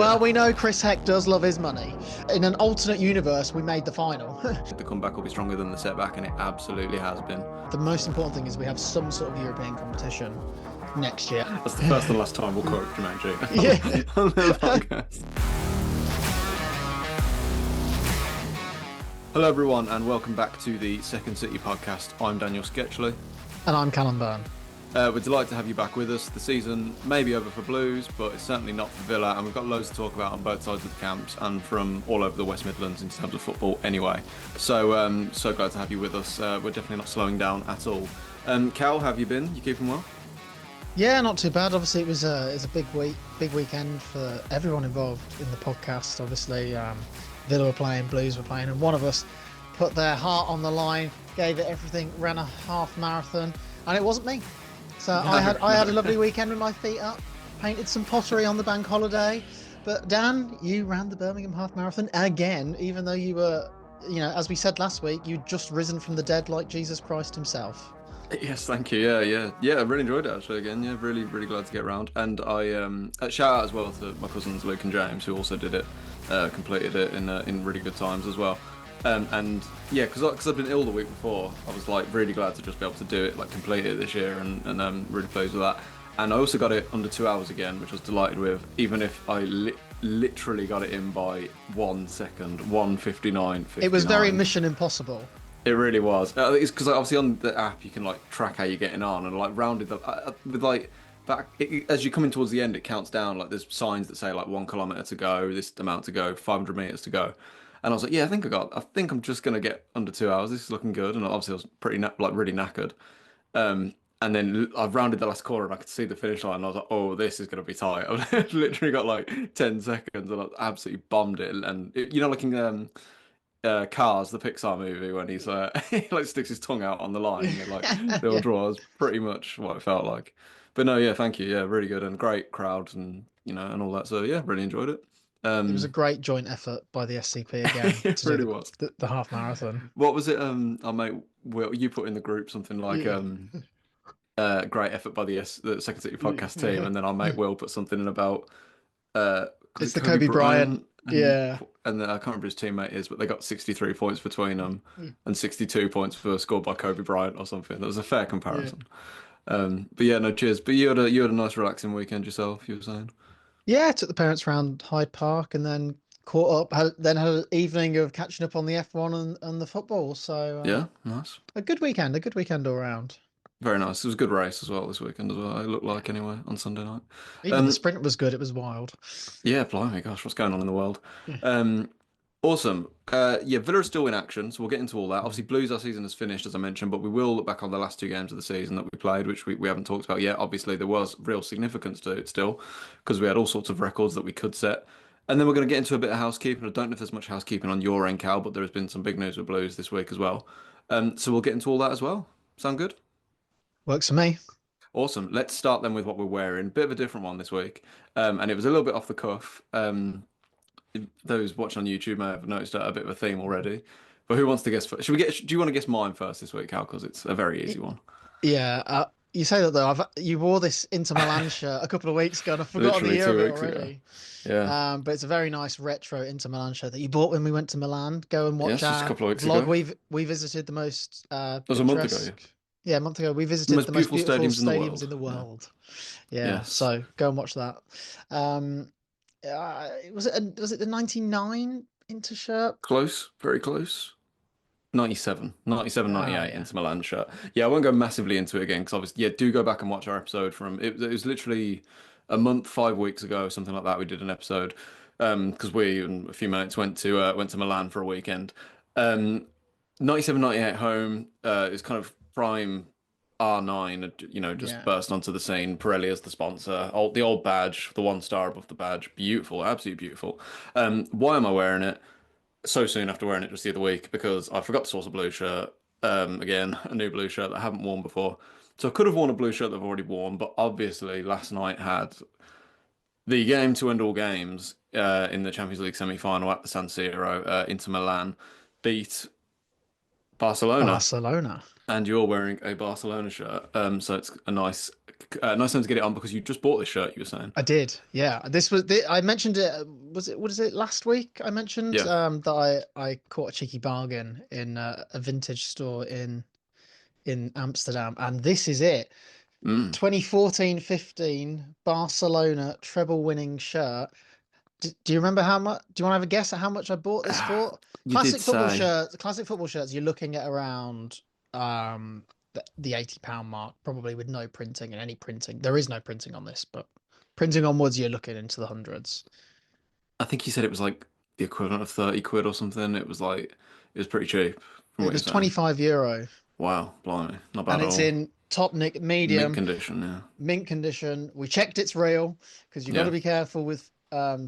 Well, we know Chris Heck does love his money. In an alternate universe, we made the final. The comeback will be stronger than the setback, and it absolutely has been. The most important thing is we have some sort of European competition next year. That's the first and last time we'll quote Jumanji Yeah. on the podcast. Hello, everyone, and welcome back to the Second City podcast. I'm Daniel Sketchley. And I'm Callum Byrne. We're delighted to have you back with us. The season may be over for Blues, but it's certainly not for Villa, and we've got loads to talk about on both sides of the camps and from all over the West Midlands in terms of football anyway. So so glad to have you with us. We're definitely not slowing down at all. Cal, how have you been? You keeping well? Yeah, not too bad. Obviously, it was a big weekend for everyone involved in the podcast. Obviously, Villa were playing, Blues were playing, and one of us put their heart on the line, gave it everything, ran a half marathon, and it wasn't me. So I had a lovely weekend with my feet up, painted some pottery on the bank holiday. But Dan, you ran the Birmingham half marathon again, even though you were, as we said last week, you'd just risen from the dead like Jesus Christ himself. Yes, thank you. Yeah. I really enjoyed it actually. Again, yeah, really glad to get around. And I shout out as well to my cousins Luke and James, who also did it, completed it in really good times as well. And yeah, because I've been ill the week before, I was like really glad to just be able to do it, like complete it this year, and really pleased with that. And I also got it under 2 hours again, which I was delighted with, even if I literally got it in by 1 second, 1:59:59. It was very Mission Impossible. It really was. It's because obviously on the app you can like track how you're getting on, and like rounded up with like back as you're coming towards the end, it counts down. Like there's signs that say like 1 kilometer to go, this amount to go, 500 meters to go. And I was like, yeah, I think I'm just gonna get under 2 hours. This is looking good. And obviously I was pretty really knackered. And then I've rounded the last corner and I could see the finish line. And I was like, oh, this is gonna be tight. I've literally got like 10 seconds and I absolutely bombed it. And like in Cars, the Pixar movie, when he's he like sticks his tongue out on the line and like they'll draw. Is pretty much what it felt like. But no, yeah, thank you. Yeah, really good and great crowd and and all that. So yeah, really enjoyed it. It was a great joint effort by the SCP again. It really was. The half marathon. What was it? Our mate Will, you put in the group something like great effort by the Second City podcast team, and then our mate Will put something in about it's the Kobe Bryant. Yeah. And then I can't remember his teammate is, but they got 63 points between them and 62 points for scored by Kobe Bryant or something. That was a fair comparison. Yeah. But yeah, no, cheers. But you had a nice relaxing weekend yourself, you were saying? Yeah, I took the parents around Hyde Park and then caught up, then had an evening of catching up on the F1 and the football. So yeah, nice. A good weekend all around. Very nice. It was a good race as well this weekend as well. It looked like anyway on Sunday night. Even the sprint was good. It was wild. Yeah, blimey, gosh, what's going on in the world? Awesome. Villa are still in action, so we'll get into all that. Obviously, Blues, our season has finished, as I mentioned, but we will look back on the last 2 games of the season that we played, which we haven't talked about yet. Obviously, there was real significance to it still, because we had all sorts of records that we could set. And then we're going to get into a bit of housekeeping. I don't know if there's much housekeeping on your end, Cal, but there has been some big news with Blues this week as well. So we'll get into all that as well. Sound good? Works for me. Awesome. Let's start then with what we're wearing. Bit of a different one this week. And it was a little bit off the cuff. Those watching on YouTube may have noticed a bit of a theme already. But who wants to guess first? Do you want to guess mine first this week, Cal? Because it's a very easy one. Yeah. You say that though. You wore this Inter Milan shirt a couple of weeks ago, and I've forgotten the year of it already. Ago. Yeah. But it's a very nice retro Inter Milan shirt that you bought when we went to Milan. Go and watch just a couple of weeks vlog. Ago. We visited the most. It was a month ago. Yeah, a month ago. We visited the most beautiful stadiums in the world. Yeah. Yes. So go and watch that. Was it the 99 Inter shirt? Close, very close. 97, 98 Inter Milan shirt. Yeah, I won't go massively into it again because obviously, do go back and watch our episode from it was literally a month, 5 weeks ago, something like that. We did an episode because we in a few minutes went to Milan for a weekend. 97, 98 home is kind of prime R9, just burst onto the scene. Pirelli as the sponsor, the old badge, the 1 star above the badge, beautiful, absolutely beautiful. Why am I wearing it so soon after wearing it just the other week? Because I forgot to source a blue shirt. Again, a new blue shirt that I haven't worn before. So I could have worn a blue shirt that I've already worn, but obviously last night had the game to end all games in the Champions League semi-final at the San Siro. Inter Milan beat Barcelona. Barcelona. And you're wearing a Barcelona shirt, so it's a nice nice time to get it on because you just bought this shirt. You were saying, I did, yeah. I mentioned it. Was it? What is it? Last week I mentioned yeah. that I caught a cheeky bargain in a vintage store in Amsterdam, and this is it. Mm. 2014-15 Barcelona treble winning shirt. Do you remember how much? Do you want to have a guess at how much I bought this for? You did say. Classic football shirts, you're looking at around the £80 mark, probably with no printing and any printing. There is no printing on this, but printing onwards, you're looking into the hundreds. I think you said it was like the equivalent of 30 quid or something. It was pretty cheap from It what you're was saying. €25, Wow, blimey, not and bad at it's all. in top nick Mint medium, condition, yeah. mint condition. We checked it's real because you've got to Yeah. be careful with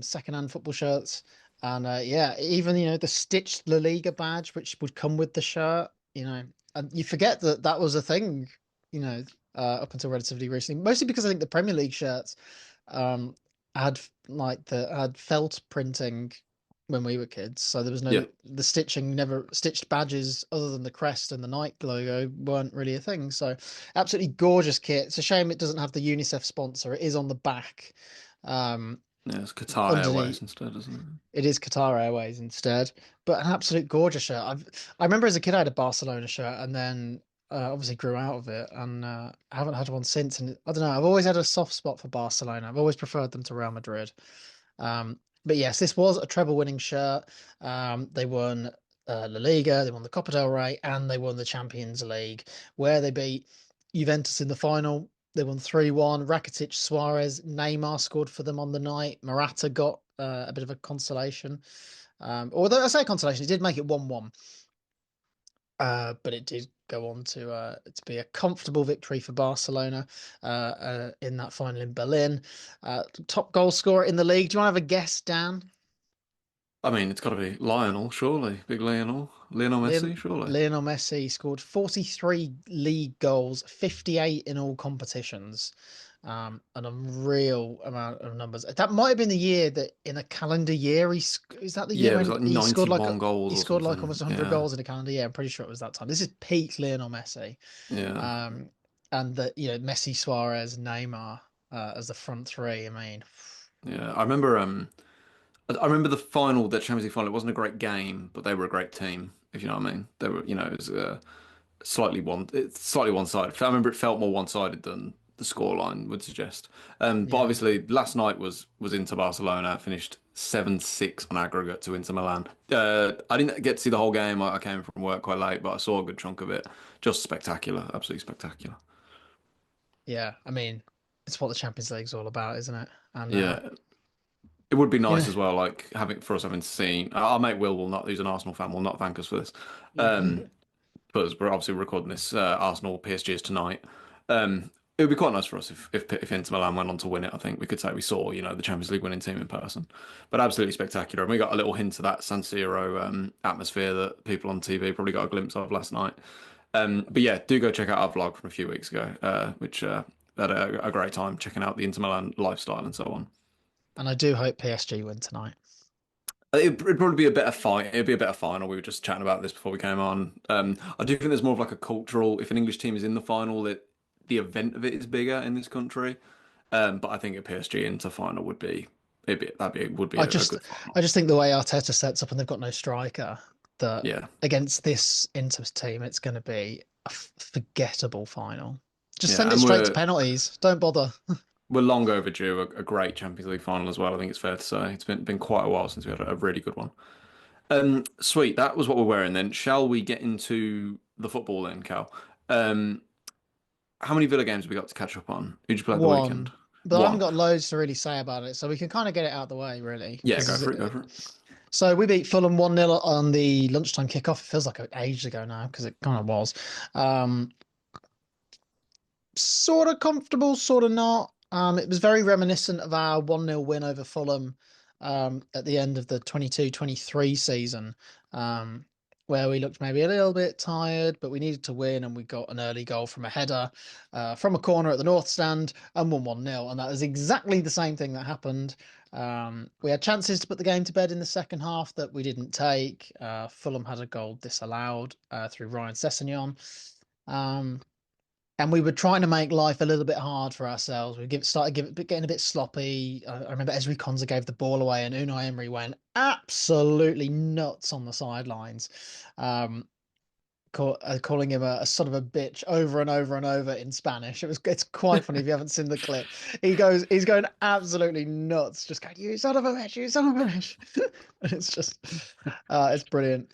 secondhand football shirts. And yeah, even the stitched La Liga badge, which would come with the shirt, and you forget that that was a thing, you know, up until relatively recently. Mostly because I think the Premier League shirts um had had felt printing when we were kids, so there was Yeah. no the stitching, never stitched badges other than the crest and the Nike logo weren't really a thing. So absolutely gorgeous kit. It's a shame it doesn't have the UNICEF sponsor. It is on the back. Um, Yeah, it's Qatar Airways underneath instead, isn't it? it is Qatar Airways instead, but an absolute gorgeous shirt. I remember as a kid I had a Barcelona shirt, and then obviously grew out of it, and I haven't had one since. And I don't know, I've always had a soft spot for Barcelona. I've always preferred them to Real Madrid. But yes, this was a treble winning shirt. They won La Liga, they won the Copa del Rey, and they won the Champions League, where they beat Juventus in the final. They won 3-1. Rakitic, Suarez, Neymar scored for them on the night. Morata got a bit of a consolation. Although I say consolation, it did make it 1-1. But it did go on to be a comfortable victory for Barcelona in that final in Berlin. Top goal scorer in the league. Do you want to have a guess, Dan? I mean, it's got to be Lionel, surely. Big Lionel Messi, surely. Lionel Messi scored 43 league goals, 58 in all competitions. An unreal amount of numbers. That might have been the year that in a calendar year is that the year Yeah, it was when like he scored 91 goals he or scored like something. almost 100 Yeah, goals in a calendar year. I'm pretty sure it was that time. This is peak Lionel Messi. yeah, Um, and Messi, Suarez, Neymar as the front three. I mean, yeah. I remember the final, the Champions League final. It wasn't a great game, but they were a great team, if you know what I mean. They were, it was it's slightly one-sided. I remember it felt more one-sided than the scoreline would suggest. But yeah. obviously, last night was Inter Barcelona, finished 7-6 on aggregate to Inter Milan. I didn't get to see the whole game. I came from work quite late, but I saw a good chunk of it. Just spectacular, absolutely spectacular. Yeah, I mean, it's what the Champions League's all about, isn't it? And Yeah, it would be nice yeah, as well, like having seen. Our mate Will not, who's an Arsenal fan, will not thank us for this. Um, because we're obviously recording this Arsenal PSG is tonight. It would be quite nice for us if Inter Milan went on to win it. I think we could say we saw the Champions League winning team in person, but absolutely spectacular. And we got a little hint of that San Siro atmosphere that people on TV probably got a glimpse of last night. But yeah, do go check out our vlog from a few weeks ago, which had a great time checking out the Inter Milan lifestyle and so on. and I do hope PSG win tonight. It'd probably be a better fight. It'd be a better final. We were just chatting about this before we came on. I do think there's more of like a cultural. If an English team is in the final, that the event of it is bigger in this country. But I think a PSG into final would be I a just good final. I just think the way Arteta sets up and they've got no striker that Yeah, against this Inter team it's going to be a forgettable final. Just yeah, send it and straight to penalties. Don't bother. we're long overdue a great Champions League final as well. I think it's fair to say it's been quite a while since we had a really good one. Sweet. That was what we're wearing then. Shall we get into the football then, Cal? Um, how many Villa games have we got to catch up on? Who'd you play at the weekend? One, but I haven't One. got loads to really say about it, so we can kind of get it out the way, really. Yeah, go Because for it. Go for it. so we beat Fulham 1-0 on the lunchtime kickoff. It feels like ages ago now because it kind of was. Um, Sort of comfortable, sort of not. It was very reminiscent of our 1-0 win over Fulham at the end of the 22-23 season, where we looked maybe a little bit tired, but we needed to win, and we got an early goal from a header from a corner at the North Stand and won 1-0. And that was exactly the same thing that happened. We had chances to put the game to bed in the second half that we didn't take. Fulham had a goal disallowed through Ryan Sessegnon. Um, and we were trying to make life a little bit hard for ourselves. Getting a bit sloppy. I remember Ezri Konsa gave the ball away, and Unai Emery went absolutely nuts on the sidelines, um, calling him a son of a bitch over and over and over in Spanish. It's quite funny if you haven't seen the clip. He's going absolutely nuts, just going, "You son of a bitch, you son of a bitch." It's just, it's brilliant.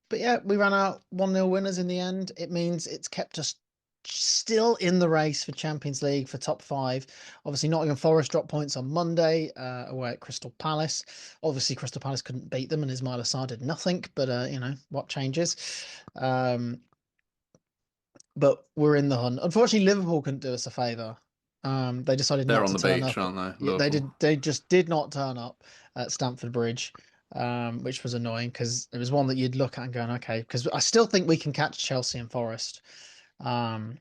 But yeah, we ran out 1-0 winners in the end. It means it's kept us still in the race for Champions League for top five. Obviously, Nottingham Forest dropped points on Monday away at Crystal Palace. Obviously, Crystal Palace couldn't beat them, and Ismaila Sarr did nothing. But what changes? Um, but we're in the hunt. Unfortunately, Liverpool couldn't do us a favour. They decided They're not on to the turn beach, up. aren't they, Yeah, they Liverpool? did. They just did not turn up at Stamford Bridge, which was annoying because it was one that you'd look at and going, okay, because I still think we can catch Chelsea and Forest. Um,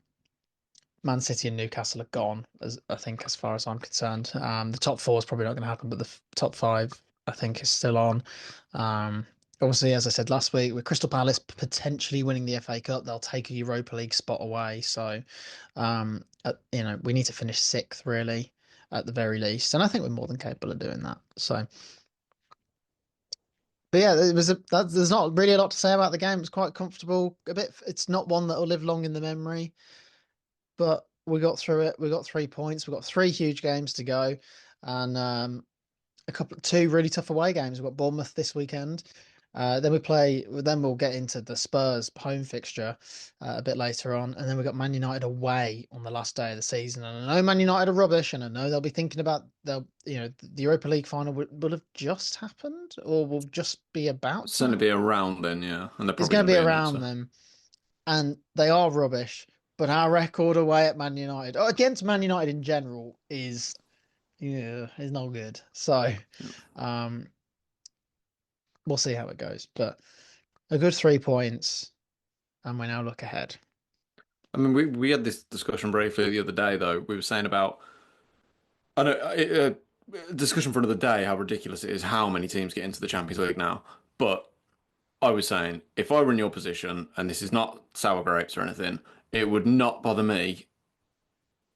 Man City and Newcastle are gone, as I think, as far as I'm concerned. The top four is probably not going to happen, but the top five, I think, is still on. Um, Obviously, as I said last week, with Crystal Palace potentially winning the FA Cup, they'll take a Europa League spot away. So, we need to finish sixth, really, at the very least, and I think we're more than capable of doing that. So, but yeah, there's not really a lot to say about the game. It's quite comfortable. It's not one that will live long in the memory, but we got through it. We got 3 points. We've got three huge games to go, and two really tough away games. We've got Bournemouth this weekend. Then we'll get into the Spurs home fixture a bit later on, and then we've got Man United away on the last day of the season. And I know Man United are rubbish, and I know they'll be thinking about the Europa League final will have just happened, or will just be about It's to going to be happen. around then, yeah, and they're It's probably going going to to be be in it. around So them, and they are rubbish. But our record away at Man United, against Man United in general, is not good. So, yeah. um, we'll see how it goes. But a good 3 points, and we now look ahead. I mean, we had this discussion briefly the other day, though. We were saying about I know discussion for another day how ridiculous it is how many teams get into the Champions League now. But I was saying if I were in your position, and this is not sour grapes or anything, it would not bother me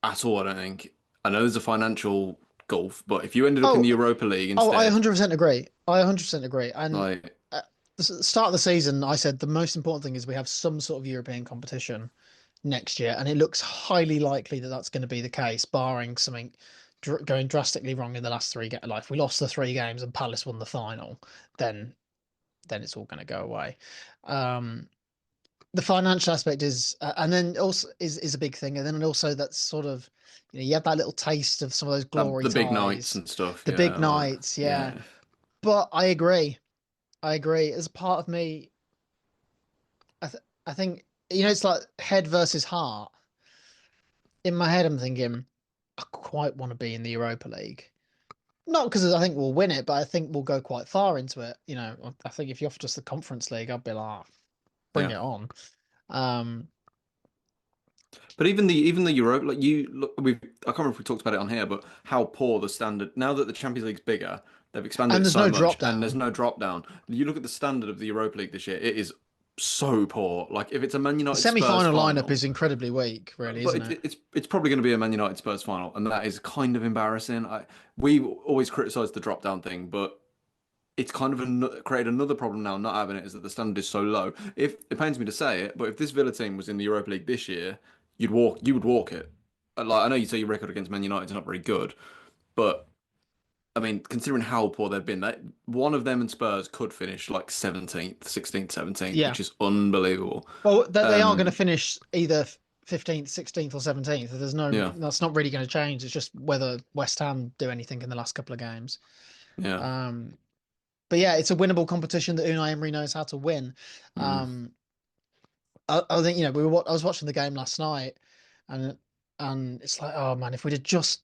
at all. I don't think. I know there's a financial gulf, but if you ended up in the Oh, Europa League I instead, 100% agree. I 100% agree. And like at the start of the season, I said the most important thing is we have some sort of European competition next year, and it looks highly likely that that's going to be the case, barring something going drastically wrong in the last three games. Like if we lost the three games and Palace won the final, then it's all going to go away. Um, the financial aspect is, and then also is a big thing, and then also that's sort of, you have that little taste of some of those glory the big nights ties, and stuff. the big Yeah, like nights, yeah. yeah, But I agree. I agree. As part of me, I think it's like head versus heart. In my head, I'm thinking I quite want to be in the Europa League. Not because I think we'll win it, but I think we'll go quite far into it. I think if you offered us the Conference League, I'd be like, bring yeah. it on. Um, But even the Euro, like you look, I can't remember if we talked about it on here, but how poor the standard now that the Champions League's bigger, they've expanded and it there's so no much, drop and there's down. no drop down. You look at the standard of the Europa League this year; it is so poor. Like if it's a Man The United Spurs semi-final lineup final, is incredibly weak, really, but isn't it? it's probably going to be a Man United Spurs final, and that is kind of embarrassing. We always criticize the drop down thing, but it's kind of created another problem now not having it is that the standard is so low. If it pains me to say it, but if this Villa team was in the Europa League this year, you would walk it. Like I know you say your record against Man United is not very good, but I mean considering how poor they've been, that one of them and Spurs could finish like 17th, 16th, 17th, Yeah. which is unbelievable. Well, they are going to Um, finish either 15th, 16th, or 17th. yeah, That's not really going to change. It's just whether West Ham do anything in the last couple of games. yeah. Um, but yeah, it's a winnable competition that Unai Emery knows how to win. Mm. Um, I think I was watching the game last night, and it's like, oh man, if we'd have just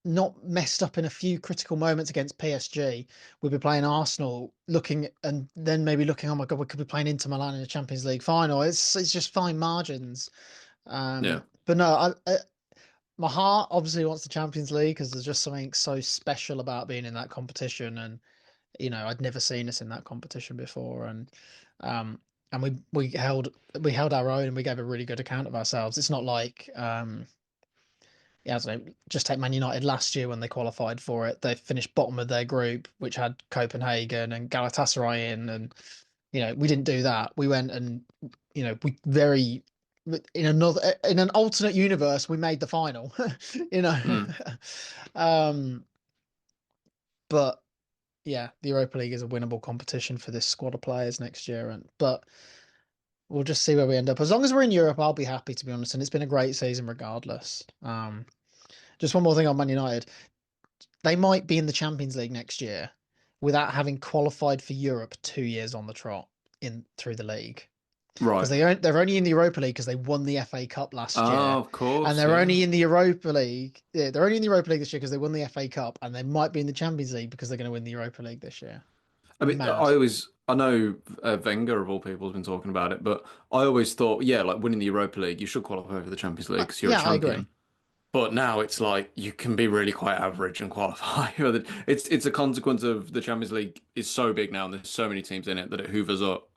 not messed up in a few critical moments against PSG, we'd be playing Arsenal, looking and then maybe looking, oh my God, we could be playing Inter Milan in the Champions League final. It's just fine margins. Yeah. But no, my heart obviously wants the Champions League because there's just something so special about being in that competition, and I'd never seen us in that competition before, and um, and we held our own and we gave a really good account of ourselves. It's not like yeah, I don't know, just take Man United last year when they qualified for it. They finished bottom of their group, which had Copenhagen and Galatasaray in, and we didn't do that. We went and we very in an alternate universe we made the final. you know. Mm. um, but yeah, the Europa League is a winnable competition for this squad of players next year, but we'll just see where we end up. As long as we're in Europe, I'll be happy, to be honest. And it's been a great season regardless. Just one more thing on Man United. They might be in the Champions League next year without having qualified for Europe 2 years on the trot in through the league. Because Right. they're only in the Europa League because they won the FA Cup last Oh, year, of and course, they're yeah. only in the Europa League. Yeah, they're only in the Europa League this year because they won the FA Cup, and they might be in the Champions League because they're going to win the Europa League this year. I mean, Mad. I know Wenger of all people has been talking about it, but I always thought, yeah, like winning the Europa League, you should qualify for the Champions League because you're a Yeah, I agree. champion. But now it's like you can be really quite average and qualify. It's a consequence of the Champions League is so big now and there's so many teams in it that it hoovers up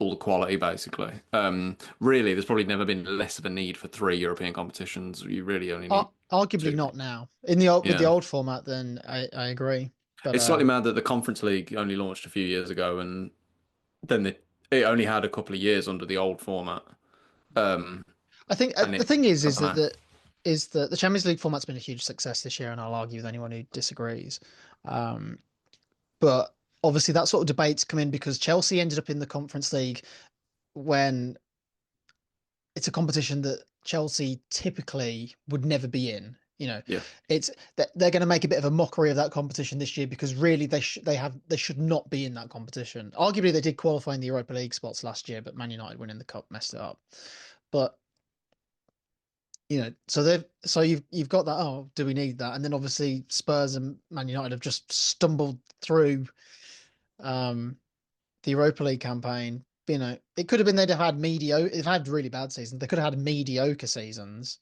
all the quality basically. Really, there's probably never been less of a need for three European competitions. You really only need Arguably two. not now in the old with the Yeah. old format. Then I agree, but It's slightly mad that the Conference League only launched a few years ago and then it only had a couple of years under the old format. Um, I think and the it, thing is I is don't that know. the Champions League format's been a huge success this year, and I'll argue with anyone who disagrees. Um, but obviously that sort of debates come in because Chelsea ended up in the Conference League when it's a competition that Chelsea typically would never be in. Yeah, It's they're going to make a bit of a mockery of that competition this year because really they should not be in that competition. Arguably they did qualify in the Europa League spots last year, but Man United winning the cup messed it up. But so you've got that. Oh, do we need that? And then obviously Spurs and Man United have just stumbled through um, the Europa League campaign. It could have been they'd have had mediocre. They've had really bad seasons. They could have had mediocre seasons,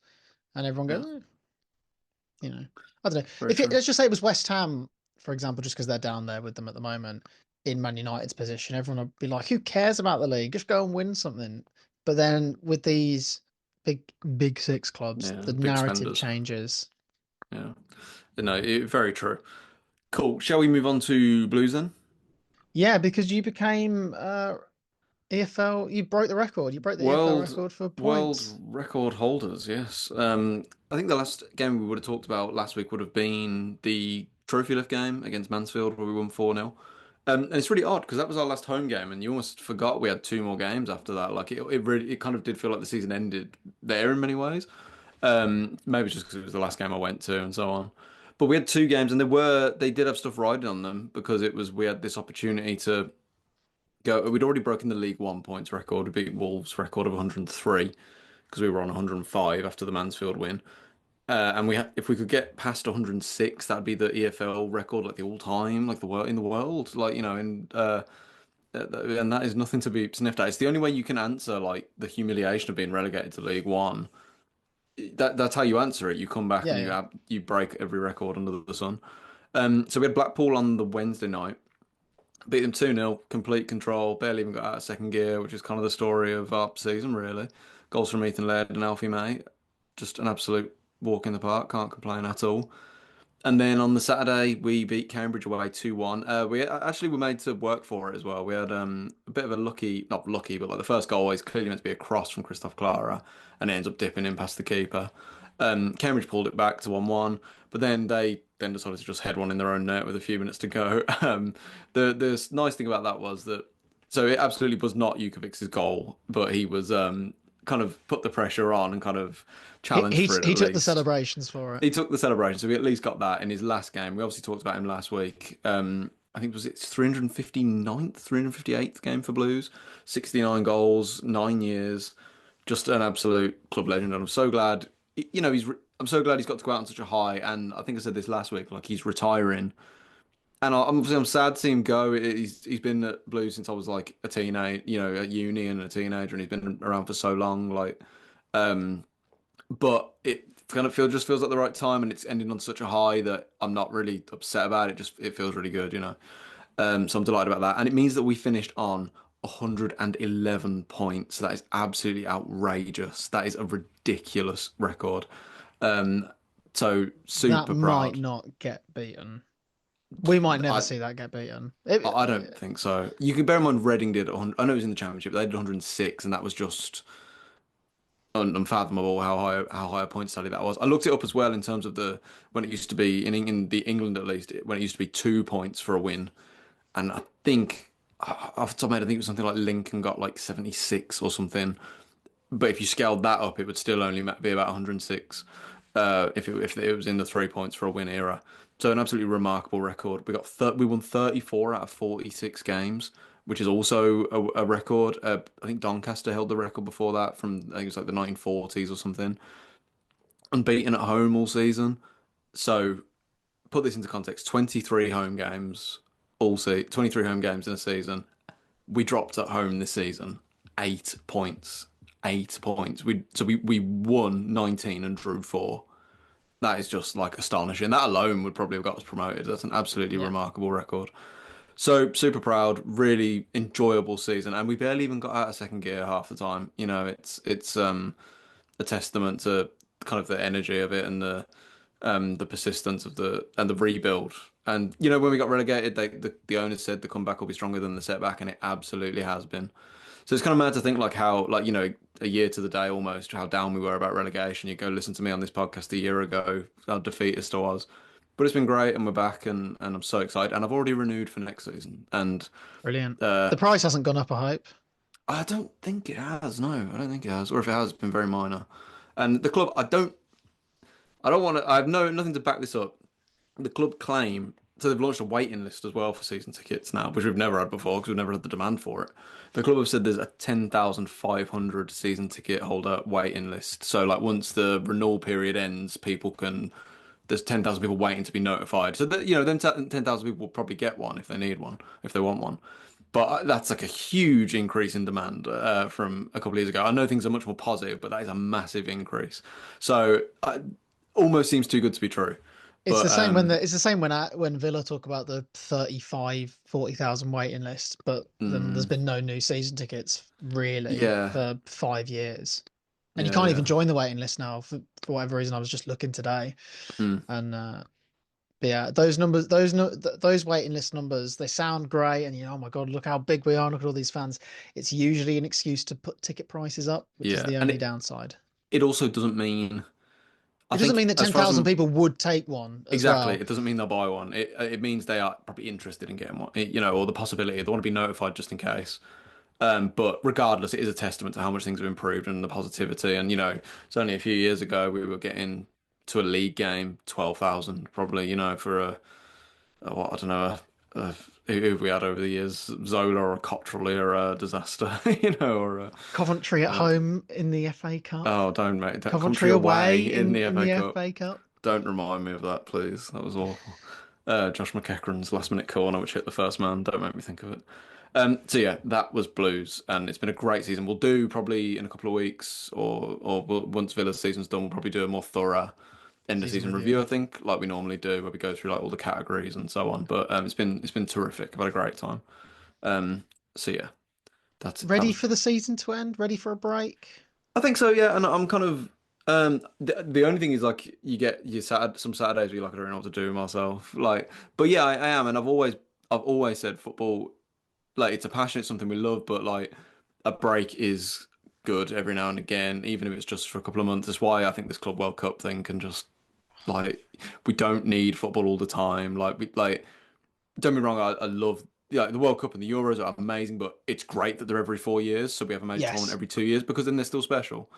and everyone yeah, goes, I don't know. very true. Let's just say it was West Ham, for example, just because they're down there with them at the moment in Man United's position, everyone would be like, "Who cares about the league? Just go and win something." But then with these big six clubs, Yeah, the big narrative spenders. changes. Yeah, no, very true. Cool. Shall we move on to Blues then? Yeah, because you became EFL. You broke the record. You broke the EFL World record for world points. record holders, yes. I think the last game we would have talked about last week would have been the trophy lift game against Mansfield where we won 4-0. And it's really odd because that was our last home game and you almost forgot we had two more games after that. Like it kind of did feel like the season ended there in many ways. Maybe just because it was the last game I went to and so on. But we had two games and they did have stuff riding on them because we had this opportunity to go. We'd already broken the League One points record. We beat Wolves' record of 103 because we were on 105 after the Mansfield win. And if we could get past 106, that'd be the EFL record, like the all time, like the world in the world, like and that is nothing to be sniffed at. It's the only way you can answer like the humiliation of being relegated to League One. That's how you answer it. You come back Yeah, and yeah. you break every record under the sun. So we had Blackpool on the Wednesday night. Beat them 2-0, complete control, barely even got out of second gear, which is kind of the story of our season, really. Goals from Ethan Laird and Alfie May. Just an absolute walk in the park, can't complain at all. And then on the Saturday, we beat Cambridge away 2-1. We were made to work for it as well. We had a bit of a lucky, not lucky, but like the first goal was clearly meant to be a cross from Christoph Clara, and it ends up dipping in past the keeper. Cambridge pulled it back to 1-1, but then they then decided to just head one in their own net with a few minutes to go. The nice thing about that was that so it absolutely was not Jukovic's goal, but he was kind of put the pressure on and kind of He challenged he for it he at took the least. celebrations for it. He took the celebration, so we at least got that in his last game. We obviously talked about him last week. I think it's 359th, 358th game for Blues, 69 goals, 9 years, just an absolute club legend. And I'm so glad, I'm so glad he's got to go out on such a high. And I think I said this last week, like he's retiring, and I'm sad to see him go. He's been at Blues since I was like a teenage, at uni and a teenager, and he's been around for so long, like. But it kind of feels like the right time, and it's ending on such a high that I'm not really upset about it. Just it feels really good. So I'm delighted about that, and it means that we finished on 111 points. That is absolutely outrageous. That is a ridiculous record. Um, so That super might proud. not get beaten. We might never I see that get beaten. I don't think so. You can bear in mind Reading did 100, I know it was in the championship, but they did 106, and that was just unfathomable how high a point tally that was. I looked it up as well in terms of the when it used to be in the England at least when it used to be 2 points for a win, and I think off the top of my head I think it was something like Lincoln got like 76 or something. But if you scaled that up, it would still only be about 106 if it was in the 3 points for a win era. So an absolutely remarkable record. We won 34 out of 46 games, which is also a record. I think Doncaster held the record before that from I think it was like the 1940s or something. Unbeaten at home all season. So put this into context: 23 home games 23 home games in a season. We dropped at home this season 8 points. 8 points. We won 19 and drew 4. That is just like astonishing. That alone would probably have got us promoted. That's an absolutely Yeah, remarkable record. So super proud, really enjoyable season, and we barely even got out of second gear half the time. It's a testament to kind of the energy of it and the persistence of the rebuild. And when we got relegated, the owners said the comeback will be stronger than the setback, and it absolutely has been. So it's kind of mad to think like how like a year to the day almost how down we were about relegation. You go listen to me on this podcast a year ago, how defeatist I was. But it's been great, and we're back, and I'm so excited. And I've already renewed for next season. And brilliant. uh, The price hasn't gone up, I hope. I don't think it has. No, I don't think it has. Or if it has, it's been very minor. And the club, I don't want to. I have nothing to back this up. The club claim so they've launched a waiting list as well for season tickets now, which we've never had before because we've never had the demand for it. The club have said there's a 10,500 season ticket holder waiting list. So like once the renewal period ends, people can. There's 10,000 people waiting to be notified. So that then 10,000 people will probably get one if they need one, if they want one. But that's like a huge increase in demand from a couple of years ago. I know things are much more positive, but that is a massive increase. So almost seems too good to be true. It's the But same it's the same when Villa talk about the 35, 40,000 waiting list, but then there's mm, been no new season tickets really yeah, for 5 years. And you yeah, can't even yeah. join the waiting list now for whatever reason. I was just looking today, Mm, and but yeah, those numbers, those no, those waiting list numbers, they sound great, and oh my God, look how big we are, look at all these fans. It's usually an excuse to put ticket prices up, which is yeah, the and only it downside. it also doesn't mean. I It doesn't think mean that as far as 10,000 I'm people would take one as exactly, well. it doesn't mean they'll buy one. It means they are probably interested in getting one. Or the possibility they want to be notified just in case. But regardless, it is a testament to how much things have improved and the positivity. And it's only a few years ago we were getting to a league game 12,000 probably. For what I don't know. A, who have we had over the years? Zola or Cottrell or a disaster, or Coventry at uh, home in the FA Cup. oh, don't mate, Coventry Country away away in the in FA the Cup. FA Cup. Don't remind me of that, please. That was awful. Josh McEachran's last minute corner, which hit the first man. Don't make me think of it. So yeah, that was Blues, and it's been a great season. We'll do probably in a couple of weeks, or once Villa's season's done, we'll probably do a more thorough end of Season season review. review. I think, like we normally do, where we go through like all the categories and so on. But it's been terrific. I've had a great time. Um, so yeah, that Ready was. for the season to end? Ready for a break? I think so, yeah, and I'm kind of the only thing is like you get your some Saturdays where you're like I don't know what to do myself. Like but yeah, I am and I've always said football like it's a passion, it's something we love, but like a break is good every now and again, even if it's just for a couple of months. That's why I think this Club World Cup thing can just like we don't need football all the time. Like don't get me wrong, I love the World Cup and the Euros are amazing, but it's great that they're every 4 years, so we have a major tournament Yes. every 2 years because then they're still special.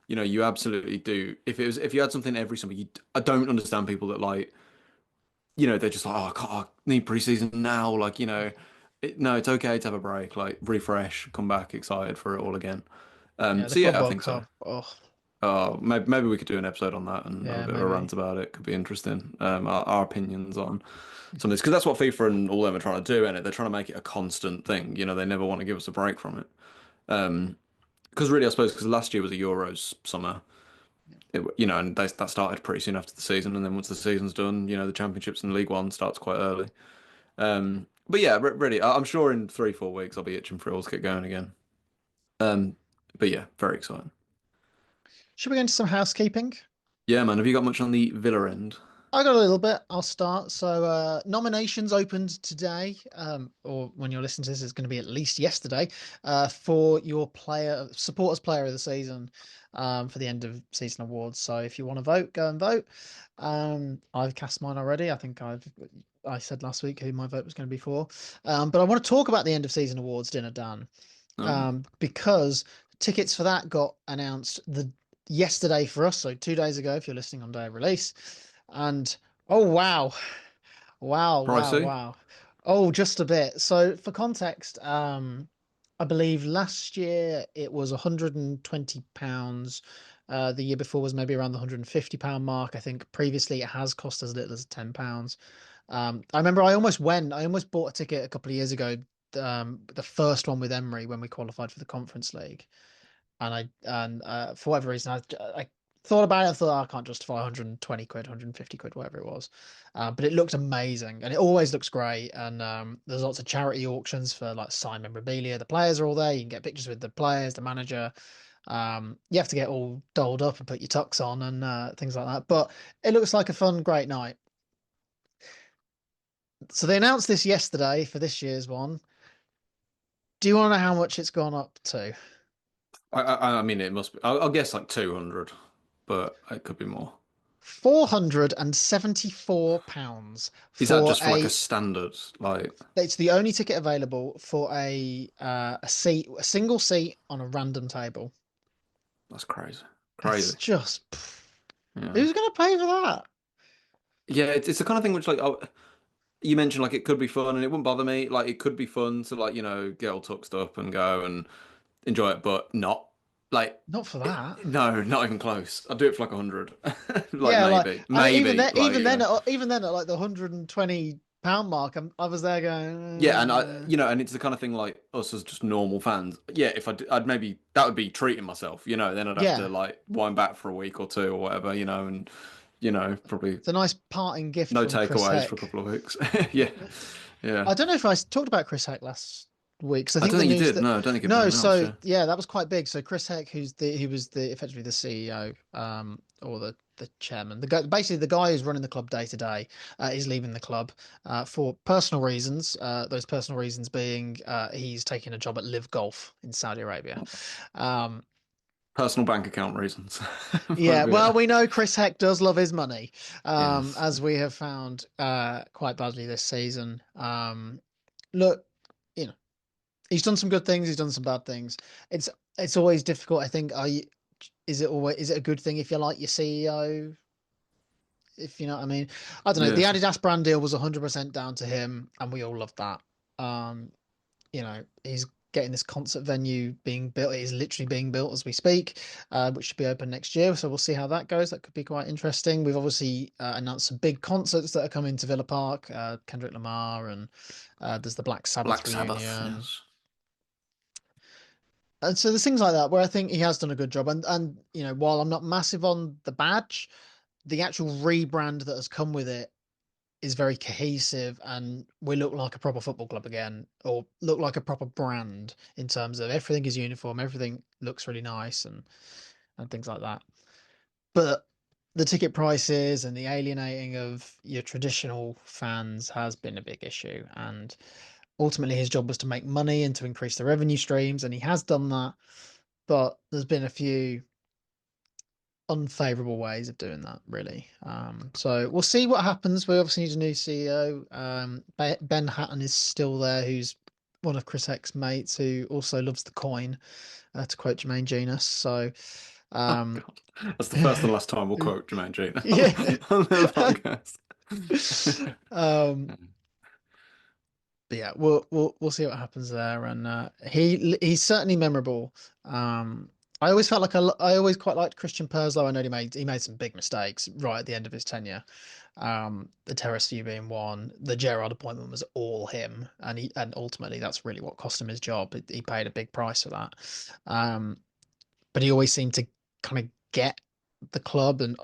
You absolutely do. If you had something every summer, I don't understand people that like, they're just like, oh, I need preseason now. Like, no, it's okay to have a break, like refresh, come back excited for it all again. Yeah, the So Club yeah, I World think so. Cup. Oh, Maybe we could do an episode on that and have a yeah, bit of a maybe. rant about it. Could be interesting. Our opinions on some of this because that's what FIFA and all them are trying to do, and they're trying to make it a constant thing. They never want to give us a break from it. Because really, I suppose because last year was a Euros summer. And that started pretty soon after the season, and then once the season's done, the championships and League One starts quite early. But yeah, really, I'm sure in 3, 4 weeks I'll be itching for it all to get going again. Um, but yeah, very exciting. Should we go into some housekeeping? Yeah, man. Have you got much on the Villa end? I got a little bit. I'll start. So, nominations opened today, or when you're listening to this, it's going to be at least yesterday, for your supporters player of the season, for the end of season awards. So, if you want to vote, go and vote. I've cast mine already. I said last week who my vote was going to be for. But I want to talk about the end of season awards dinner, Dan, Oh, because tickets for that got announced the yesterday for us, so 2 days ago, if you're listening on day of release. And oh wow, wow, wow, pricey. wow. Oh, just a bit. So for context, I believe last year it was £120. The year before was maybe around the £150 mark. I think previously it has cost as little as £10. I remember I almost bought a ticket a couple of years ago, the first one with Emery when we qualified for the Conference League, and for whatever reason I thought about it. I thought, "Oh, I can't justify 120 quid, 150 quid, whatever it was." But it looked amazing, and it always looks great. And there's lots of charity auctions for like signed memorabilia. The players are all there. You can get pictures with the players, the manager. You have to get all dolled up and put your tux on and things like that. But it looks like a fun, great night. So they announced this yesterday for this year's one. Do you want to know how much it's gone up to? I mean, it must be. I'll guess like 200, but it could be more. £474 Is that for just for like a a standard? Like, it's the only ticket available for a single seat on a random table. that's crazy. That's Crazy. just Yeah. who's gonna pay for that? Yeah, it's the kind of thing which, like, you mentioned, like, it could be fun and it wouldn't bother me. Like, it could be fun to, like, get all tucked up and go and enjoy it, but not. Like, Not for that. no, not even close. I'd do it for like 100. Like, Yeah, like maybe. I even Maybe. then, Like, even then at like the £120 mark, I was there Yeah, and going, and it's the kind of thing like us as just normal fans. Yeah, if I'd maybe that would be treating myself, then I'd have to yeah, like wind back for a week or two or whatever, and probably it's a nice parting gift no from Chris takeaways for a Heck. couple of weeks. Yeah, yeah. I don't know if I talked about Chris Heck last week because I I think don't the think you news did. that No, I don't think it'd been no, announced. so Yeah, yeah, that was quite big. So Chris Heck, he was the effectively the CEO, or the chairman, the guy, basically the guy who's running the club day to day, is leaving the club for personal reasons. Those personal reasons being he's taking a job at Live Golf in Saudi Arabia. Um, personal bank account reasons. yeah, well, Yeah. we know Chris Heck does love his money, Yes. as we have found quite badly this season. Look, you know. He's done some good things. He's done some bad things. It's it's always difficult. I think. Is it a good thing if you like your CEO? If you know what I mean. I don't know. The Yes. Adidas brand deal was 100% down to him, and we all loved that. Um, he's getting this concert venue being built. It is literally being built as we speak, which should be open next year. So we'll see how that goes. That could be quite interesting. We've obviously announced some big concerts that are coming to Villa Park. Kendrick Lamar, and there's the Black Sabbath Black Sabbath. reunion. Yes. And so there's things like that where I think he has done a good job. And while I'm not massive on the badge, the actual rebrand that has come with it is very cohesive, and we look like a proper football club again, or look like a proper brand in terms of everything is uniform, everything looks really nice, and things like that. But the ticket prices and the alienating of your traditional fans has been a big issue. And ultimately his job was to make money and to increase the revenue streams, and he has done that. But there's been a few unfavorable ways of doing that, really. So we'll see what happens. We obviously need a new CEO. Ben Hatton is still there, who's one of Chris Heck's mates, who also loves the coin, to quote Jermaine Genius. So, Oh um, God, that's the first and last time we'll quote Jermaine Jean yeah. on the podcast. um, but yeah, we'll see what happens there, and he's certainly memorable. I always felt like I always quite liked Christian Perslow. I know he made some big mistakes right at the end of his tenure. The terrace view being one, the Gerrard appointment was all him, and ultimately that's really what cost him his job. He paid a big price for that. Um, but he always seemed to kind of get the club and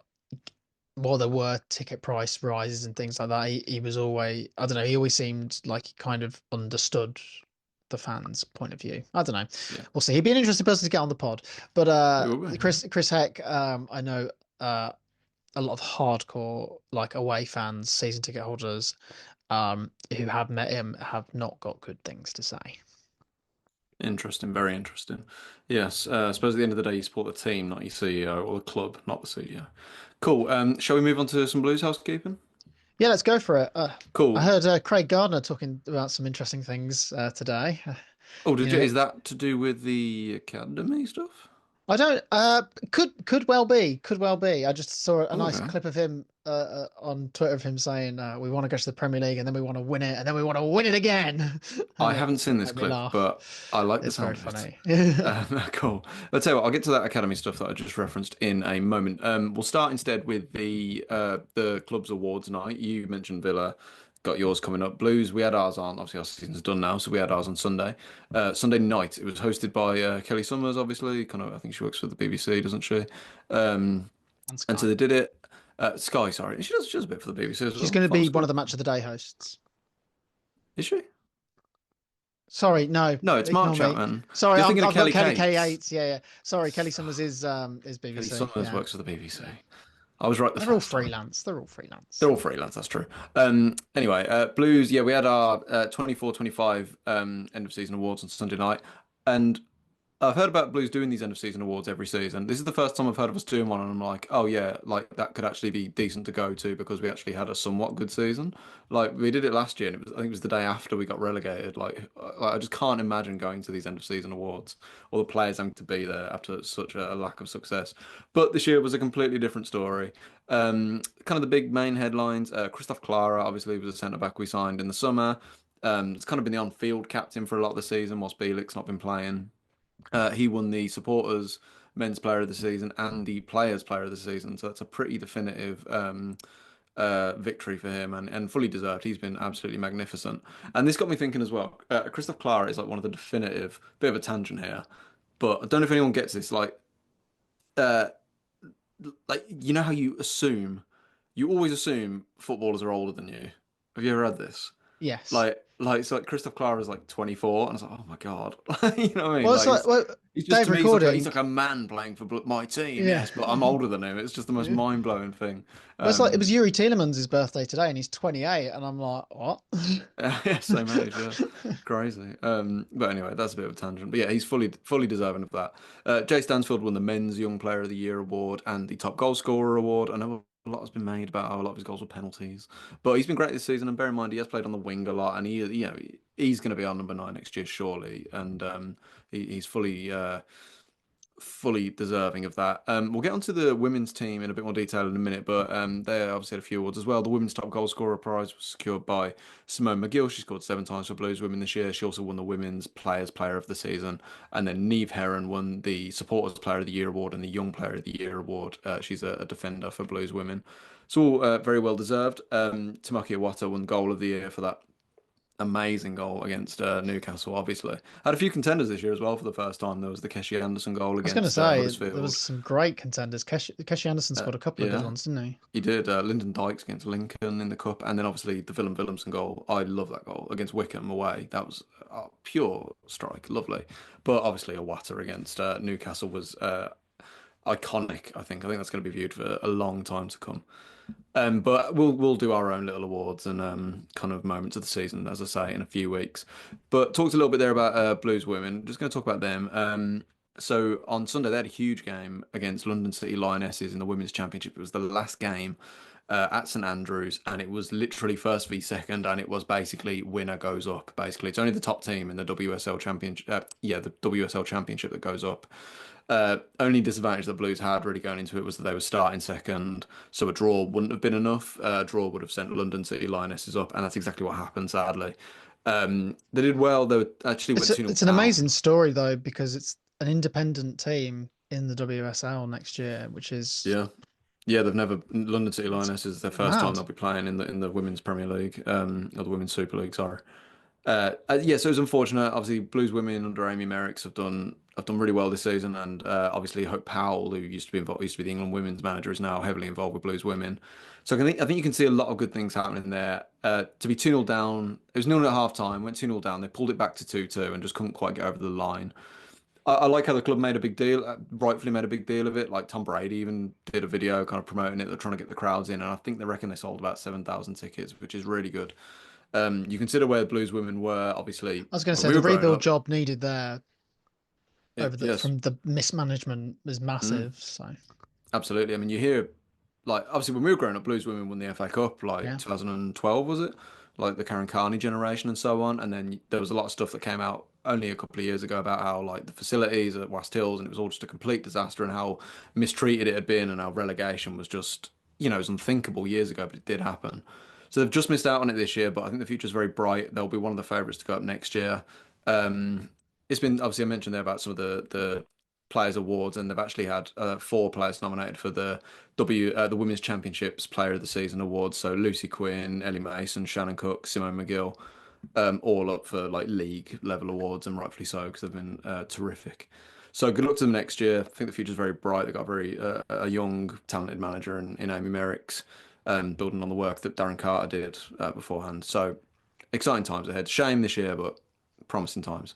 while there were ticket price rises and things like that, he was always, I don't know, he always seemed like he kind of understood the fans' point of view. I don't know. Yeah, We'll see. He'd be an interesting person to get on the pod. But it will be. Chris Heck, I know a lot of hardcore like away fans, season ticket holders, who have met him have not got good things to say. Interesting, very interesting. Yes, I suppose at the end of the day, you support the team, not your CEO, or the club, not the CEO. Cool. Shall we move on to some Blues housekeeping? Yeah, let's go for it. I Cool. heard Craig Gardner talking about some interesting things today. Oh, You know, is that to do with the academy stuff? I don't. Could well be. Could well be. I just saw a nice Okay. clip of him on Twitter of him saying we want to go to the Premier League and then we want to win it and then we want to win it again, and I it haven't seen this made me clip, laugh. but I like the It's very sound of it. funny. Cool. Let's tell you what, I'll get to that academy stuff that I just referenced in a moment. We'll start instead with the club's awards night. You mentioned Villa, got yours coming up. Blues, we had ours on. Obviously, our season's done now, so we had ours on Sunday. Sunday night, it was hosted by Kelly Summers, obviously. Kind of, I think she works for the BBC, doesn't she? Um, And and so Sky. they did it. Sky, sorry. She does a bit for the BBC as She's well. going to Thought it be was one of Sky. the match of the day hosts. Is she? Sorry, no, No, it's Mark ignore me. Chapman. Sorry, You're thinking of I've got Kelly Kelly Cates. K8. Yeah, yeah. Sorry, Kelly Summers is Kelly BBC. Summers Yeah, works for the BBC. yeah. I was right the They're all first time. freelance. They're all freelance. They're all freelance, that's true. Anyway, Blues, yeah, we had our 24-25 end of season awards on Sunday night. And I've heard about Blues doing these end of season awards every season. This is the first time I've heard of us doing one, and I'm like, oh yeah, like that could actually be decent to go to because we actually had a somewhat good season. Like we did it last year, and I think it was the day after we got relegated. I just can't imagine going to these end of season awards or the players having to be there after such a lack of success. But this year was a completely different story. Kind of the big main headlines: Christoph Clara obviously was a centre back we signed in the summer. It's kind of been the on-field captain for a lot of the season, whilst Bielik's not been playing. He won the supporters men's player of the season and the players player of the season. So that's a pretty definitive victory for him and fully deserved. He's been absolutely magnificent. And this got me thinking as well. Christoph Clara is like one of the definitive, bit of a tangent here, but I don't know if anyone gets this. Uh, like you know how you always assume footballers are older than you. Have you ever read this? Yes. So like Christoph Clara is like 24, and I was like, oh my God, you know what I mean? Well, it's Like like well, he's just Dave to me, he's recording. like a man playing for my team, Yeah. yes, but I'm older than him. It's just the most Yeah. mind-blowing thing. Well, it's like it was Um, Yuri Tielemans' birthday today, and he's 28, and I'm like, what? yeah, same age, yeah, crazy. But anyway, that's a bit of a tangent. But yeah, he's fully deserving of that. Jay Stansfield won the Men's Young Player of the Year award and the Top Goal Scorer award. I know a lot has been made about how a lot of his goals were penalties, but he's been great this season. And bear in mind, he has played on the wing a lot, and he's going to be our number nine next year, surely. And he's fully deserving of that. We'll get onto the women's team in a bit more detail in a minute, but they obviously had a few awards as well. The women's top goal scorer prize was secured by Simone McGill. She scored 7 times for Blues women this year. She also won the women's players player of the season, and then Neve Heron won the supporters player of the year award and the young player of the year award. She's a defender for Blues women. It's all very well deserved. Tamaki Iwata won goal of the year for that amazing goal against Newcastle, obviously. Had a few contenders this year as well for the first time. There was the Keshi Anderson goal I was going to against say there was Huddersfield. some great contenders. Keshi Anderson scored a couple of good Yeah, ones, didn't he? he did. Lyndon Dykes against Lincoln in the cup, and then obviously the Willemson goal. I love that goal against Wickham away. That was a pure strike, lovely. But obviously a watter against Newcastle was iconic. I think that's going to be viewed for a long time to come. But we'll do our own little awards and kind of moments of the season, as I say, in a few weeks. But talked a little bit there about Blues women. Just going to talk about them. So on Sunday they had a huge game against London City Lionesses in the Women's Championship. It was the last game at St Andrews, and it was literally first v second, and it was basically winner goes up. Basically, it's only the top team in the WSL Championship. The WSL Championship that goes up. Only disadvantage that Blues had really going into it was that they were starting second, so a draw wouldn't have been enough. A draw would have sent London City Lionesses up, and that's exactly what happened, sadly. They did well. They actually went 2 0 It's an down. amazing story though because it's an independent team in the WSL next year, which is Yeah. Yeah, they've never London City it's Lionesses is their first time mad. they'll be playing in the Women's Premier League, or the Women's Super League, sorry. Yeah, so it was unfortunate. Obviously, Blues women under Amy Merricks have done have done really well this season, and obviously Hope Powell, who used to be the England women's manager, is now heavily involved with Blues women. So I think you can see a lot of good things happening there. To be 2-0 down, it was 0 at half time, went 2-0 down, they pulled it back to 2-2 and just couldn't quite get over the line. I like how the club made a big deal, rightfully made a big deal of it. Like Tom Brady even did a video kind of promoting it. They're trying to get the crowds in, and I think they reckon they sold about 7,000 tickets, which is really good. You consider where the Blues women were, obviously, I was going to when say we the were growing rebuild up. job needed there Yes, from the mismanagement was mm, massive. So absolutely. I mean, you hear like obviously when we were growing up, Blues women won the FA Cup like yeah, 2012, was it? Like the Karen Carney generation and so on. And then there was a lot of stuff that came out only a couple of years ago about how like the facilities at West Hills and it was all just a complete disaster and how mistreated it had been and how relegation was just, it was unthinkable years ago, but it did happen. So they've just missed out on it this year, but I think the future's very bright. They'll be one of the favourites to go up next year. Um, it's been obviously I mentioned there about some of the players awards, and they've actually had four players nominated for the Women's Championships Player of the Season awards. So Lucy Quinn, Ellie Mason, Shannon Cook, Simone McGill, all up for like league level awards, and rightfully so because they've been terrific. So good luck to them next year. I think the future's very bright. They've got a young, talented manager in Amy Merricks, building on the work that Darren Carter did beforehand. So exciting times ahead. Shame this year, but promising times.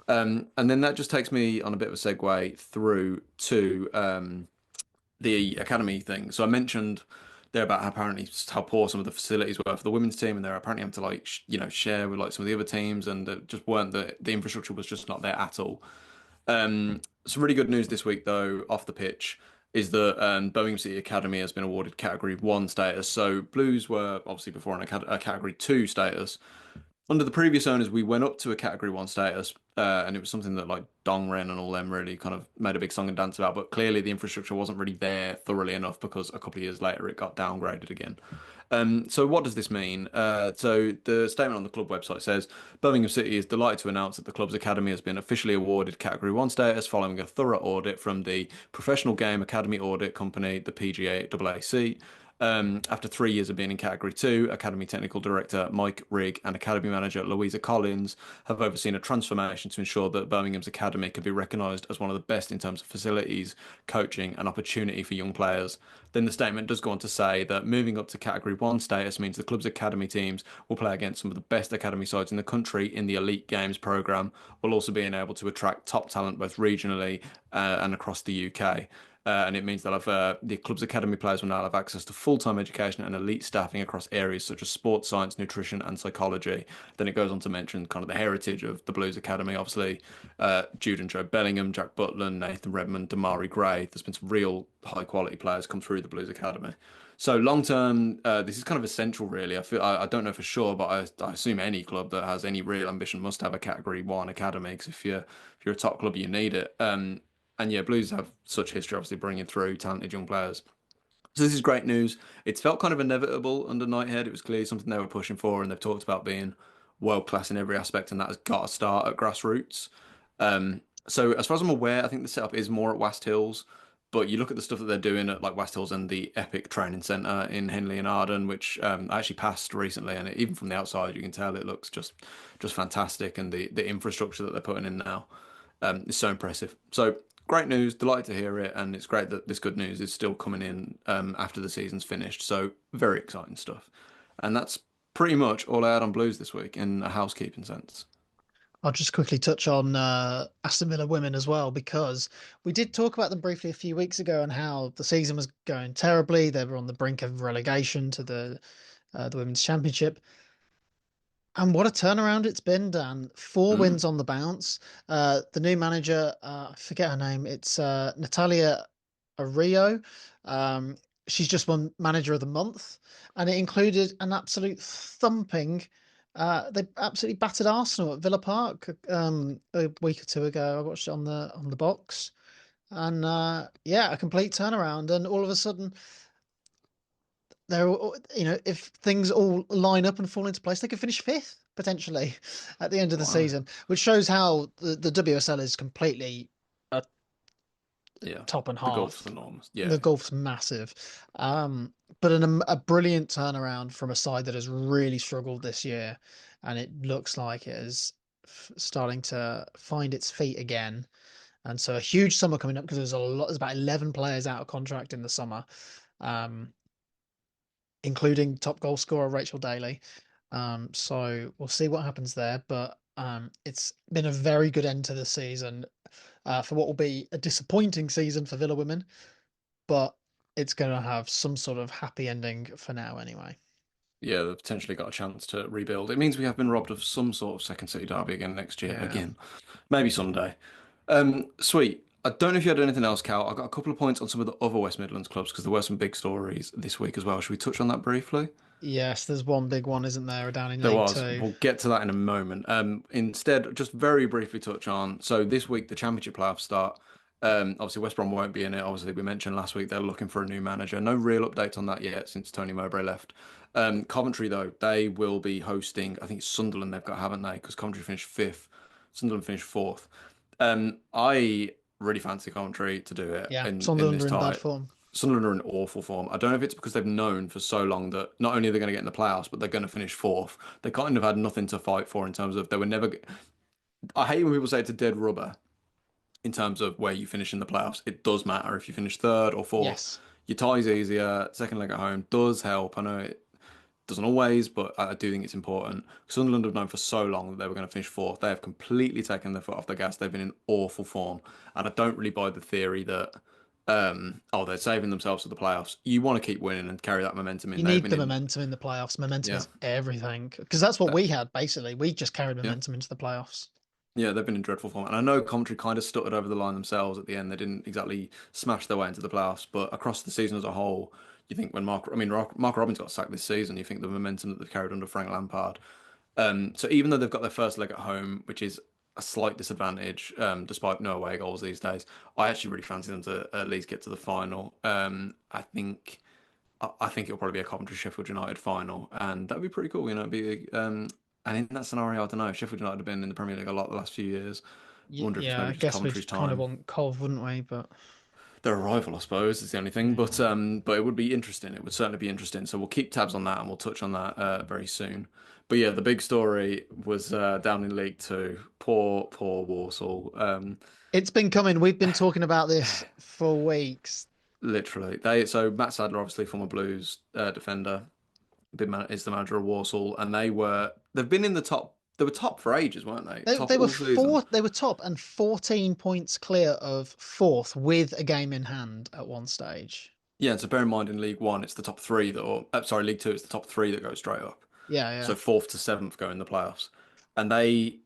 And then that just takes me on a bit of a segue through to the academy thing. So I mentioned there about how apparently how poor some of the facilities were for the women's team, and they're apparently having to like share with like some of the other teams, and it just weren't the infrastructure was just not there at all. Some really good news this week though, off the pitch, is that Birmingham City Academy has been awarded Category 1 status. So Blues were obviously before on a Category 2 status. Under the previous owners, we went up to a Category 1 status, and it was something that like Dongren and all them really kind of made a big song and dance about. But clearly, the infrastructure wasn't really there thoroughly enough because a couple of years later it got downgraded again. So what does this mean? So the statement on the club website says Birmingham City is delighted to announce that the club's academy has been officially awarded Category 1 status following a thorough audit from the Professional Game Academy Audit Company, the PGA-AAC. After 3 years of being in Category 2, Academy Technical Director Mike Rigg and Academy Manager Louisa Collins have overseen a transformation to ensure that Birmingham's Academy can be recognised as one of the best in terms of facilities, coaching, and opportunity for young players. Then the statement does go on to say that moving up to Category 1 status means the club's academy teams will play against some of the best academy sides in the country in the Elite Games programme, while also being able to attract top talent both regionally and across the UK. And it means that the club's academy players will now have access to full-time education and elite staffing across areas such as sports science, nutrition, and psychology. Then it goes on to mention kind of the heritage of the Blues Academy. Obviously, Jude and Joe Bellingham, Jack Butland, Nathan Redmond, Damari Gray. There's been some real high-quality players come through the Blues Academy. So long term, this is kind of essential, really. I don't know for sure, but I assume any club that has any real ambition must have a Category 1 academy. Because if you're a top club, you need it. And yeah, Blues have such history, obviously bringing through talented young players. So this is great news. It's felt kind of inevitable under Knighthead. It was clearly something they were pushing for, and they've talked about being world class in every aspect, and that has got to start at grassroots. So as far as I'm aware, I think the setup is more at West Hills, but you look at the stuff that they're doing at like West Hills and the Epic Training Centre in Henley and Arden, which I actually passed recently, and even from the outside you can tell it looks just fantastic, and the infrastructure that they're putting in now is so impressive. So great news, delighted to hear it, and it's great that this good news is still coming in after the season's finished. So very exciting stuff, and that's pretty much all I had on Blues this week in a housekeeping sense. I'll just quickly touch on Aston Villa women as well, because we did talk about them briefly a few weeks ago and how the season was going terribly. They were on the brink of relegation to the Women's Championship. And what a turnaround it's been, Dan. Four Mm. wins on the bounce. The new manager, I forget her name. It's Natalia Ario. Um, she's just won Manager of the Month, and it included an absolute thumping. They absolutely battered Arsenal at Villa Park a week or two ago. I watched it on the box, and yeah, a complete turnaround. And all of a sudden, they're if things all line up and fall into place, they could finish fifth potentially at the end of the Wow. season, which shows how the WSL is completely a Yeah. top and The gulf's half. enormous. Yeah. The gulf's massive, but a brilliant turnaround from a side that has really struggled this year, and it looks like it is starting to find its feet again. and so a huge summer coming up because there's about 11 players out of contract in the summer, um, including top goal scorer Rachel Daly. So we'll see what happens there, but it's been a very good end to the season for what will be a disappointing season for Villa women, but it's going to have some sort of happy ending for now anyway. Yeah, they've potentially got a chance to rebuild. It means we have been robbed of some sort of second city derby again next year. Yeah. Again, maybe someday. Sweet. I don't know if you had anything else, Cal. I got a couple of points on some of the other West Midlands clubs because there were some big stories this week as well. Should we touch on that briefly? Yes, there's one big one, isn't there, down in There League was. Two? We'll get to that in a moment. Instead, just very briefly touch on. So this week the Championship playoffs start. Obviously West Brom won't be in it. Obviously we mentioned last week they're looking for a new manager. No real update on that yet since Tony Mowbray left. Coventry though they will be hosting. I think it's Sunderland they've got, haven't they? Because Coventry finished fifth, Sunderland finished fourth. I really fancy Coventry to do it Yeah, in Sunderland this are in bad tie. form. Sunderland are in awful form. I don't know if it's because they've known for so long that not only are they going to get in the playoffs, but they're going to finish fourth. They kind of had nothing to fight for in terms of they were never. I hate when people say it's a dead rubber in terms of where you finish in the playoffs. It does matter if you finish third or fourth. Yes, Your tie's easier. Second leg at home does help. I know it doesn't always, but I do think it's important. Sunderland have known for so long that they were going to finish fourth. They have completely taken their foot off the gas. They've been in awful form, and I don't really buy the theory that they're saving themselves for the playoffs. You want to keep winning and carry that momentum in. you They've need been the in, momentum in the playoffs. Momentum yeah, is everything because that's what that, we had basically. We just carried yeah, momentum into the playoffs. yeah. They've been in dreadful form, and I know Coventry kind of stuttered over the line themselves at the end. They didn't exactly smash their way into the playoffs, but across the season as a whole, you think when Mark Robbins got sacked this season, you think the momentum that they've carried under Frank Lampard. So even though they've got their first leg at home, which is a slight disadvantage, despite no away goals these days, I actually really fancy them to at least get to the final. I think it'll probably be a Coventry Sheffield United final, and that'd be pretty cool. It'd be and in that scenario, I don't know. Sheffield United have been in the Premier League a lot the last few years. I wonder if it's Yeah, maybe I just guess we'd Coventry's kind of time. want Cov, wouldn't we? But Their arrival, I suppose, is the only thing. yeah. But it would be interesting. It would certainly be interesting. So we'll keep tabs on that, and we'll touch on that very soon. But yeah, the big story was down in League Two. Poor Walsall. It's been coming. We've been talking about this for weeks. Literally, Matt Sadler, obviously former Blues defender, big man is the manager of Walsall, and they've been in the top. They were top for ages, weren't they? They Top they were all season. four. They were top and 14 points clear of fourth with a game in hand at one stage. Yeah, and so bear in mind in League One, it's the top three that, or sorry, League Two, it's the top three that go straight up. Yeah, So yeah, fourth to seventh go in the playoffs, and they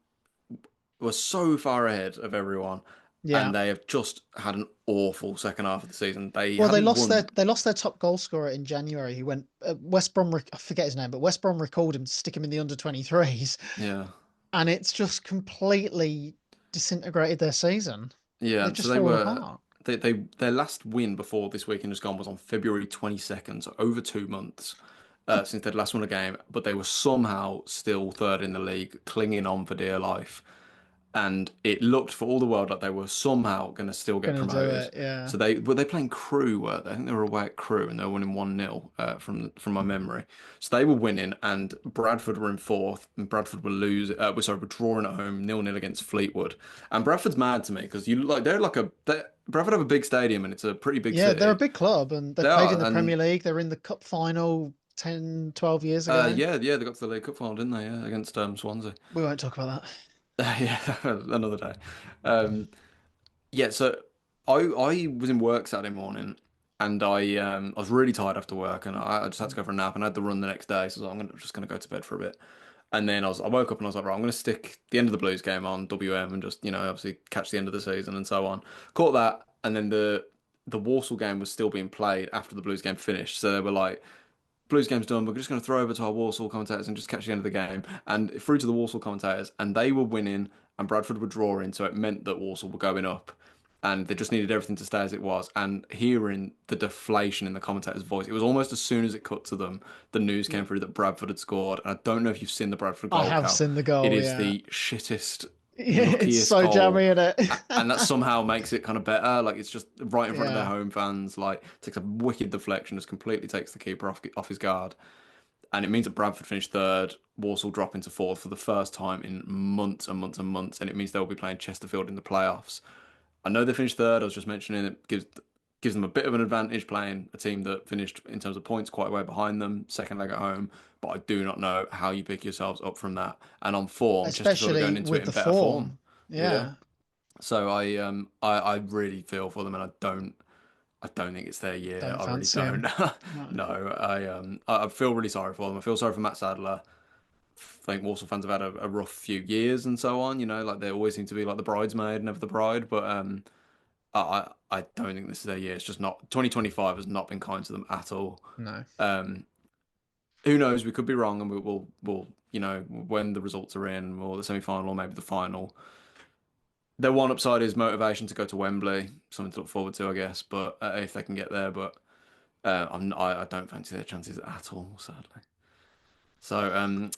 were so far ahead of everyone, yeah. and they have just had an awful second half of the season. They Well, hadn't won. they lost their top goal scorer in January. He went West Brom. I forget his name, but West Brom recalled him to stick him in the under 23s, Yeah, and it's just completely disintegrated their season. yeah. They've And so just they fallen were apart. their last win before this weekend just gone was on February 22nd, so over 2 months since they'd last won a game. But they were somehow still third in the league, clinging on for dear life. And it looked for all the world like they were somehow going to still get Gonna do promoted. it, yeah. So they were they playing Crew, were they? I think they were away at Crew and they were winning 1-0 from my memory. So they were winning and Bradford were in fourth and Bradford were drawing at home 0-0 against Fleetwood. And Bradford's mad to me because Bradford have a big stadium and it's a pretty big Yeah, they're a city. big club and They they've played in are, the Premier and League. They were in the cup final 10, 12 years ago. yeah, they got to the League Cup final, didn't they? Yeah, against Swansea. We won't talk about that. Yeah, another day. Um, Yeah, so I was in work Saturday morning and I was really tired after work and I just had to go for a nap and I had to run the next day, so just gonna go to bed for a bit. And then I woke up and I was like, right, I'm gonna stick the end of the Blues game on WM and just, obviously catch the end of the season and so on. Caught that and then the Walsall game was still being played after the Blues game finished. So they were like, Blues game's done. We're just going to throw over to our Walsall commentators and just catch the end of the game. And through to the Walsall commentators, and they were winning, and Bradford were drawing, so it meant that Walsall were going up, and they just needed everything to stay as it was. And hearing the deflation in the commentator's voice, it was almost as soon as it cut to them, the news came through that Bradford had scored. And I don't know if you've seen the Bradford I goal, have Cal. seen the It goal, is yeah. the shittest, It's luckiest so jammy, goal isn't it? and that somehow makes it kind of better. Like it's just right in front of their Yeah. home fans. Like takes a wicked deflection, just completely takes the keeper off his guard, and it means that Bradford finished third, Walsall drop into fourth for the first time in months and months and months, and it means they'll be playing Chesterfield in the playoffs. I know they finished third. I was just mentioning it gives them a bit of an advantage playing a team that finished in terms of points quite a way behind them, second leg at home. But I do not know how you pick yourselves up from that. And on form, Chesterfield are going especially into it with in the better form. form. Yeah. Yeah, So I really feel for them, and I don't think it's their year. don't I really fancy don't. him. No. No, I feel really sorry for them. I feel sorry for Matt Sadler. I think Walsall fans have had a rough few years and so on. You know, like they always seem to be like the bridesmaid, never the bride. But I don't think this is their year. It's just not. 2025 has not been kind to them at all. No. Um, who knows? We could be wrong, and we'll when the results are in, or the semi final, or maybe the final. Their one upside is motivation to go to Wembley, something to look forward to, I guess. But if they can get there, but I don't fancy their chances at all, sadly. So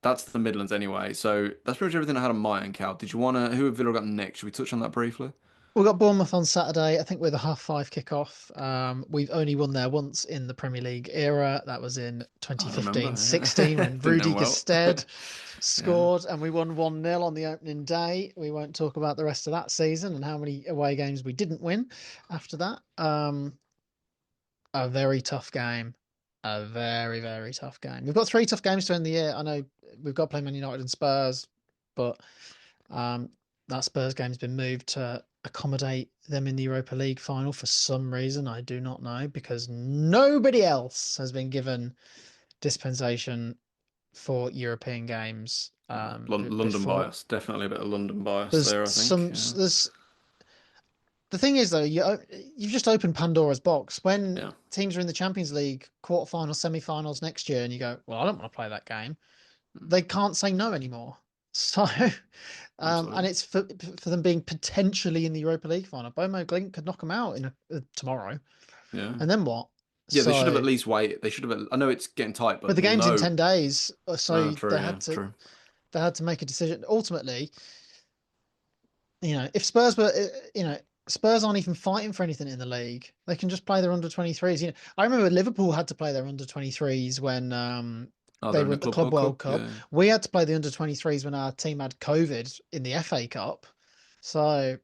that's the Midlands anyway. So that's pretty much everything I had on my end, Cal. Did you want to? Who have Villa got next? Should we touch on that briefly? We've got Bournemouth on Saturday. I think we're the 5:30 kickoff. We've only won there once in the Premier League era. That was in I remember. 2015-16 Yeah. when Didn't Rudy end well. Gestede Yeah. scored and we won 1-0 on the opening day. We won't talk about the rest of that season and how many away games we didn't win after that. A very tough game. A very, very tough game. We've got 3 tough games to end the year. I know we've got to play Man United and Spurs, but um, that Spurs game's been moved to accommodate them in the Europa League final for some reason. I do not know because nobody else has been given dispensation for European games London before. bias, definitely a bit of London bias There's there, I think. some Yeah. there's the thing is though you've just opened Pandora's box when Yeah. teams are in the Champions League quarterfinals, semi-finals next year, and you go, well, I don't want to play that game. Mm. They can't say no anymore. So, and Absolutely. it's for them being potentially in the Europa League final. Bomo Glint could knock them out in tomorrow, Yeah. and then what? Yeah, they should have So, at least waited. They should have. I know it's getting tight, but but the we'll game's in know. 10 days, so True. Yeah. True. they had to make a decision. Ultimately, if Spurs were, Spurs aren't even fighting for anything in the league. They can just play their under 23s. I remember Liverpool had to play their under 23s when Oh, they they're in were the at the Club Club World World Cup. Cup. Yeah. We had to play the under 23s when our team had COVID in the FA Cup. So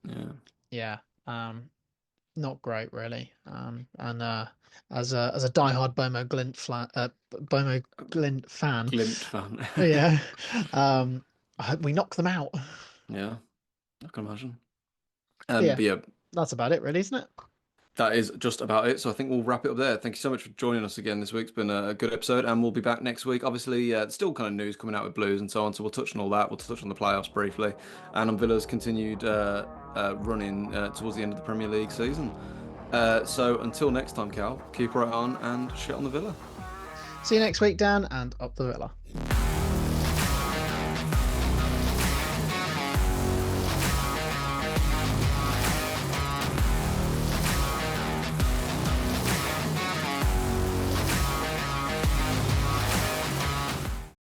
Yeah. yeah, not great really. And as a diehard Bomo Glint fan, Glint fan. yeah, I hope we knock them out. Yeah, I can imagine. But yeah, But yeah, that's about it, really, isn't it? that is just about it. So I think we'll wrap it up there. Thank you so much for joining us again this week. It's been a good episode, and we'll be back next week. Obviously, still kind of news coming out with Blues and so on. So we'll touch on all that. We'll touch on the playoffs briefly, and on Villa's continued running towards the end of the Premier League season. So until next time, Cal, keep right on and shit on the Villa. See you next week, Dan, and up the Villa.